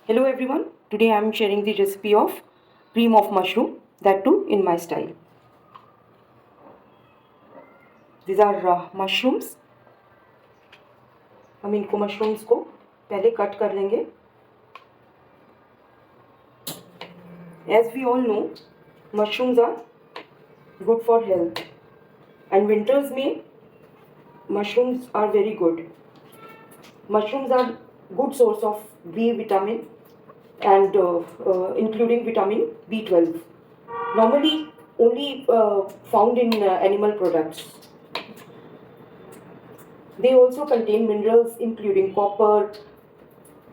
Hello everyone, today I am sharing the recipe of cream of mushroom, that too in my style. These are mushrooms. हम इनको mushrooms को पहले cut कर लेंगे. As we all know, mushrooms are good for health and winters में mushrooms are very good. Mushrooms are good source of B vitamin and including vitamin B12. Normally only found in animal products. They also contain minerals including copper,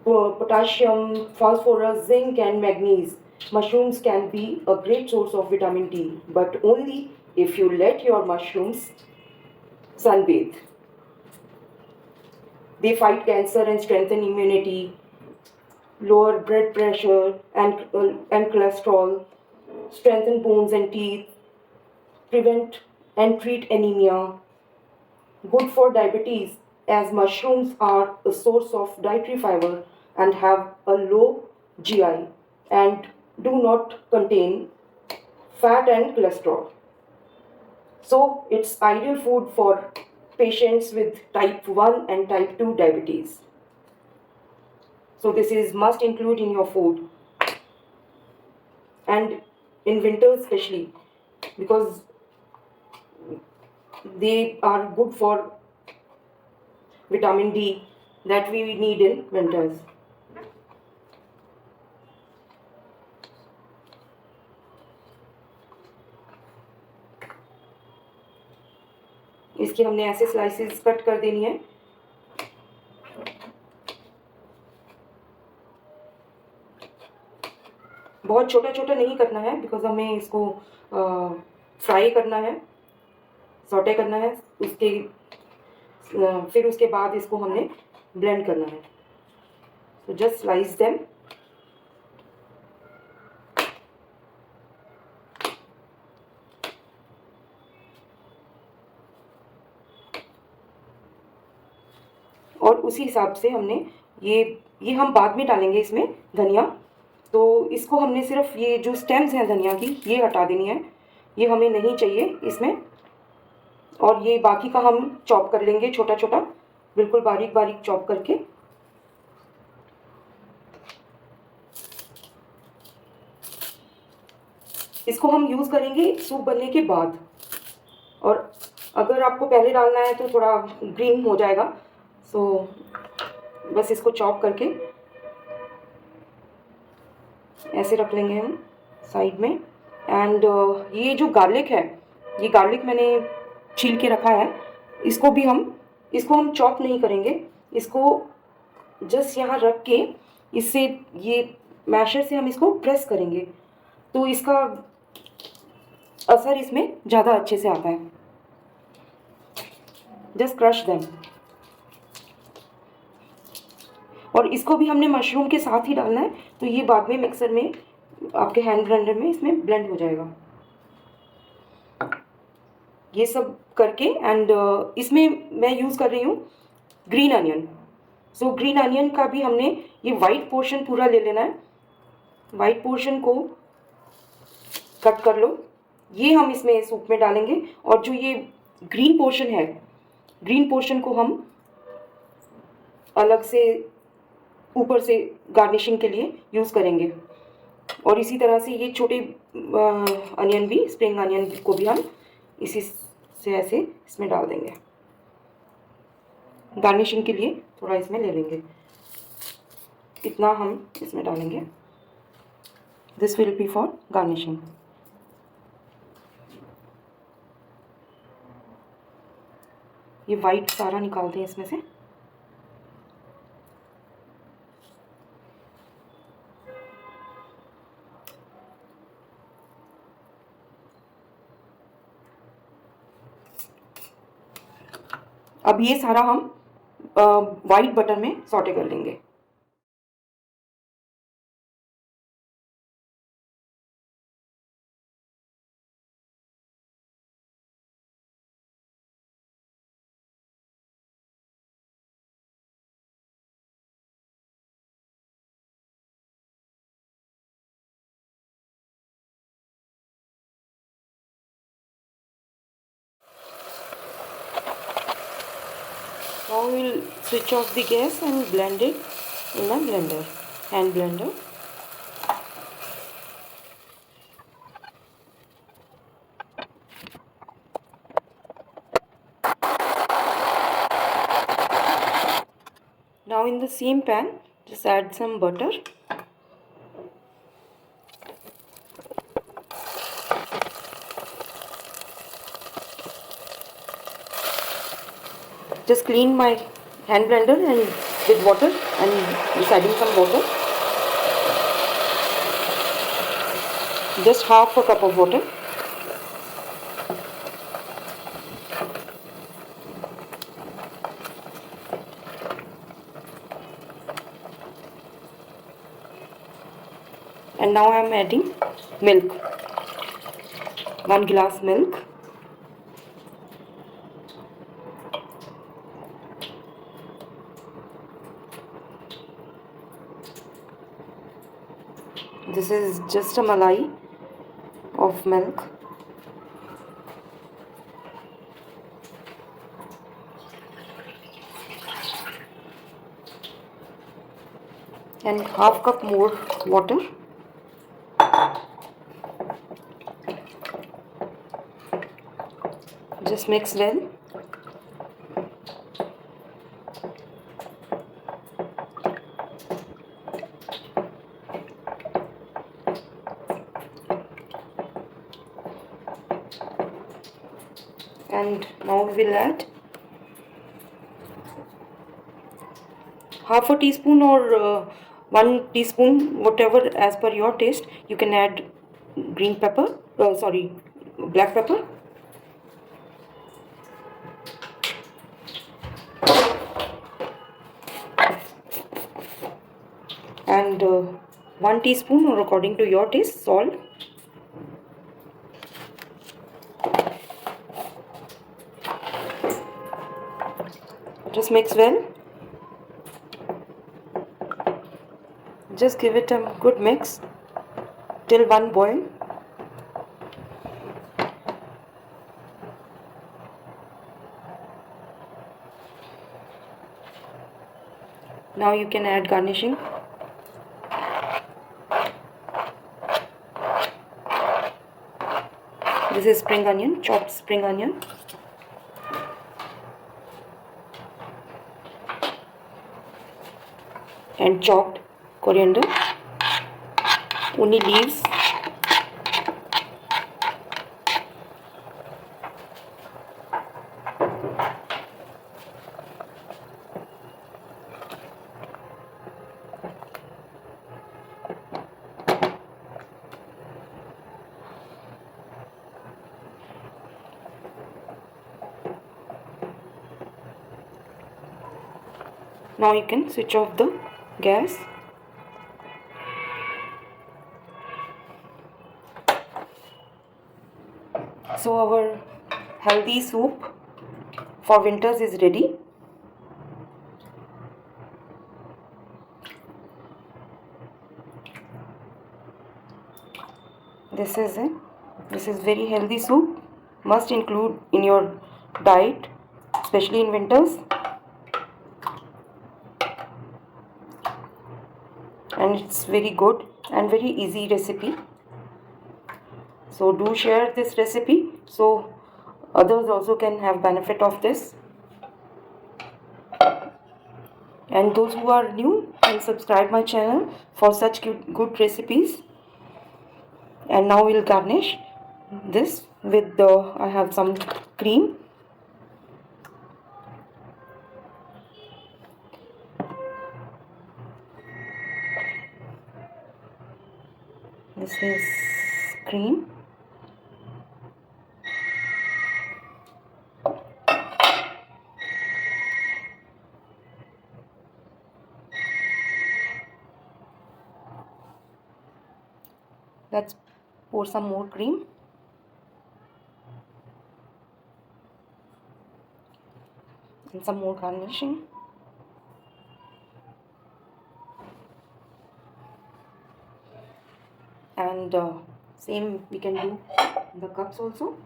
potassium, phosphorus, zinc, and magnesium. Mushrooms can be a great source of vitamin D, but only if you let your mushrooms sunbathe. They fight cancer and strengthen immunity, lower blood pressure and cholesterol, strengthen bones and teeth, prevent and treat anemia. Good for diabetes, as mushrooms are a source of dietary fiber and have a low GI and do not contain fat and cholesterol. So it's ideal food for patients with type 1 and type 2 diabetes. So this is must include in your food, and in winter especially, because they are good for vitamin D that we need in winters. इसकी हमने ऐसे slices cut कर देनी है. बहुत छोटा छोटा नहीं करना है, बिकॉज हमें इसको फ्राई करना है, सॉटे करना है. फिर उसके बाद इसको हमने ब्लेंड करना है. तो जस्ट स्लाइस देम. और उसी हिसाब से हमने ये हम बाद में डालेंगे इसमें धनिया. तो इसको हमने सिर्फ ये जो स्टेम्स हैं धनिया की, ये हटा देनी है. ये हमें नहीं चाहिए इसमें. और ये बाकी का हम चॉप कर लेंगे छोटा छोटा, बिल्कुल बारीक बारीक चॉप करके. इसको हम यूज़ करेंगे सूप बनने के बाद. और अगर आपको पहले डालना है तो थोड़ा ग्रीन हो जाएगा. सो बस इसको चॉप करके ऐसे रख लेंगे हम साइड में. एंड ये जो गार्लिक है, ये गार्लिक मैंने छील के रखा है. इसको हम चॉप नहीं करेंगे. इसको जस्ट यहाँ रख के इससे ये मैशर से हम इसको प्रेस करेंगे, तो इसका असर इसमें ज़्यादा अच्छे से आता है. Just crush them. और इसको भी हमने मशरूम के साथ ही डालना है, तो ये बाद में मिक्सर में आपके हैंड ब्लेंडर में इसमें ब्लेंड हो जाएगा. ये सब करके एंड इसमें मैं यूज़ कर रही हूँ green onion. So green onion का भी हमने ये वाइट पोर्शन पूरा ले लेना है. वाइट पोर्शन को कट कर लो. ये हम इसमें सूप में डालेंगे. और जो ये ग्रीन पोर्शन है, ग्रीन पोर्शन को हम अलग से ऊपर से गार्निशिंग के लिए यूज़ करेंगे. और इसी तरह से ये छोटे अनियन भी, स्प्रिंग अनियन को भी हम इसी से ऐसे इसमें डाल देंगे. गार्निशिंग के लिए थोड़ा इसमें ले लेंगे. इतना हम इसमें डालेंगे. This will be for garnishing. ये वाइट सारा निकालते हैं इसमें से. अब ये सारा हम वाइट बटर में सॉटे कर लेंगे. Now we will switch off the gas and blend it in a blender, hand blender. Now in the same pan, just add some butter. Just clean my hand blender and with water, and just adding some water. Just half a cup of water. And now I am adding milk. 1 glass milk. This is just a malai of milk. And half cup more water. Just mix well. And now we will add half a teaspoon or 1 teaspoon, whatever as per your taste. You can add green pepper, black pepper. And 1 teaspoon, or according to your taste, salt. Just mix well. Just give it a good mix till one boil. Now you can add garnishing. This is spring onion, chopped spring onion. And chopped coriander, uni leaves, now you can switch off the gas. So our healthy soup for winters is ready. This is it. This is very healthy soup. Must include in your diet, especially in winters. And it's very good and very easy recipe. So do share this recipe so others also can have benefit of this. And those who are new, can subscribe my channel for such good recipes. And now we'll garnish this with I have some cream. This is cream. Let's pour some more cream. And some more garnishing. And same we can do the cups also.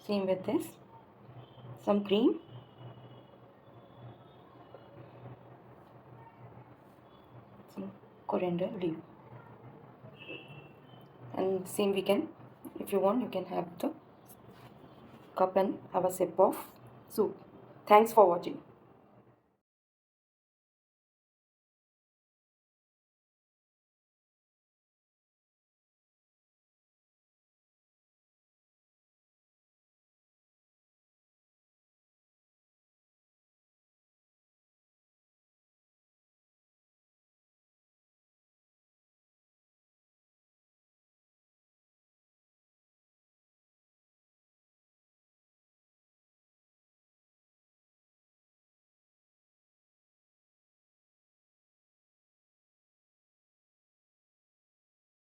Same with this. Some cream. Some coriander leaf. And same we can, if you want, you can have the cup and have a sip of soup. Thanks for watching.